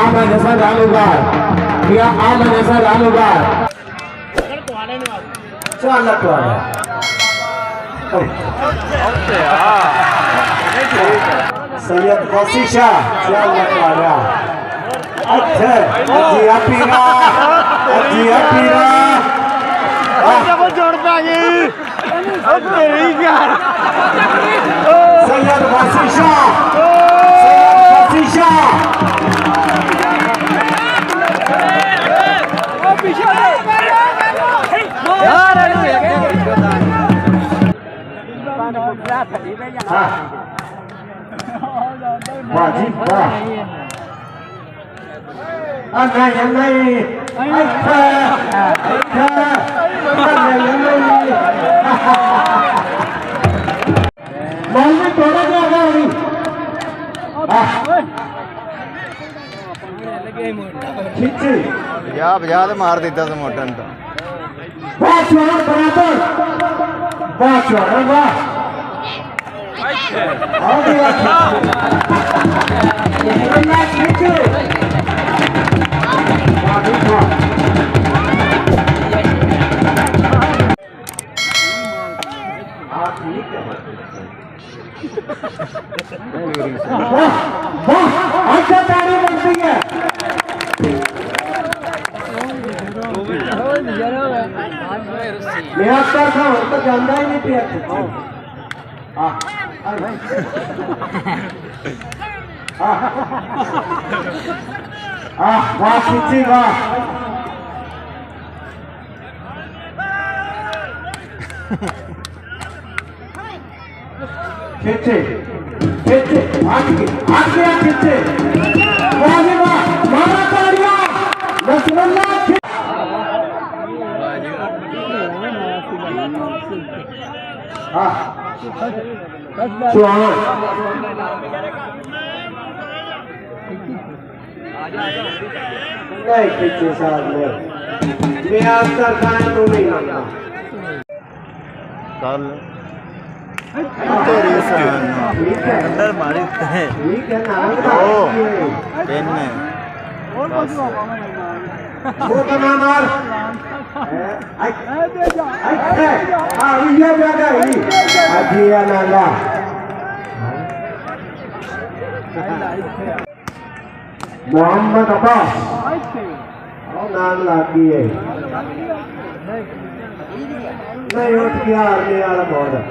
Aman jasa dalugar, dia aman jasa dalugar. Salah tuan. Sayyid Khosisha, salah tuan. अच्छा, जिया पीरा, जिया पीरा. को जोड़ता है अब तेरी क्या Sayyid Khosisha, Sayyid Khosisha. Wajib dah. Anai anai, aika, aika, anai anai. Ball में थोड़ा क्या होगा अभी? खींचे. बजा तो मार देता था मोटन तो बहुत छोड़ा बराबर. बहुत छोड़ा वाह. और दिया खींचे. अच्छा तारी बनती है. मेरा सर था तो जानता ही नहीं पिया. वाह खींची वाह. खींचे खींचे आगे खींचे. वाह वाह मारा तालियां. नसरुल्लाह चौहान नहीं खींचे साहब ने. मैं आपका खाने को नहीं मानता. कल तेरी सान ठीक है अंदर मारी है ठीक है ना. पेन में बस वो तो ना मार. ये जगह ही अजिया नाला. मोहम्मद अब्बास और नाम लाती है. नहीं उठ गया आर्मी वाला बॉर्डर.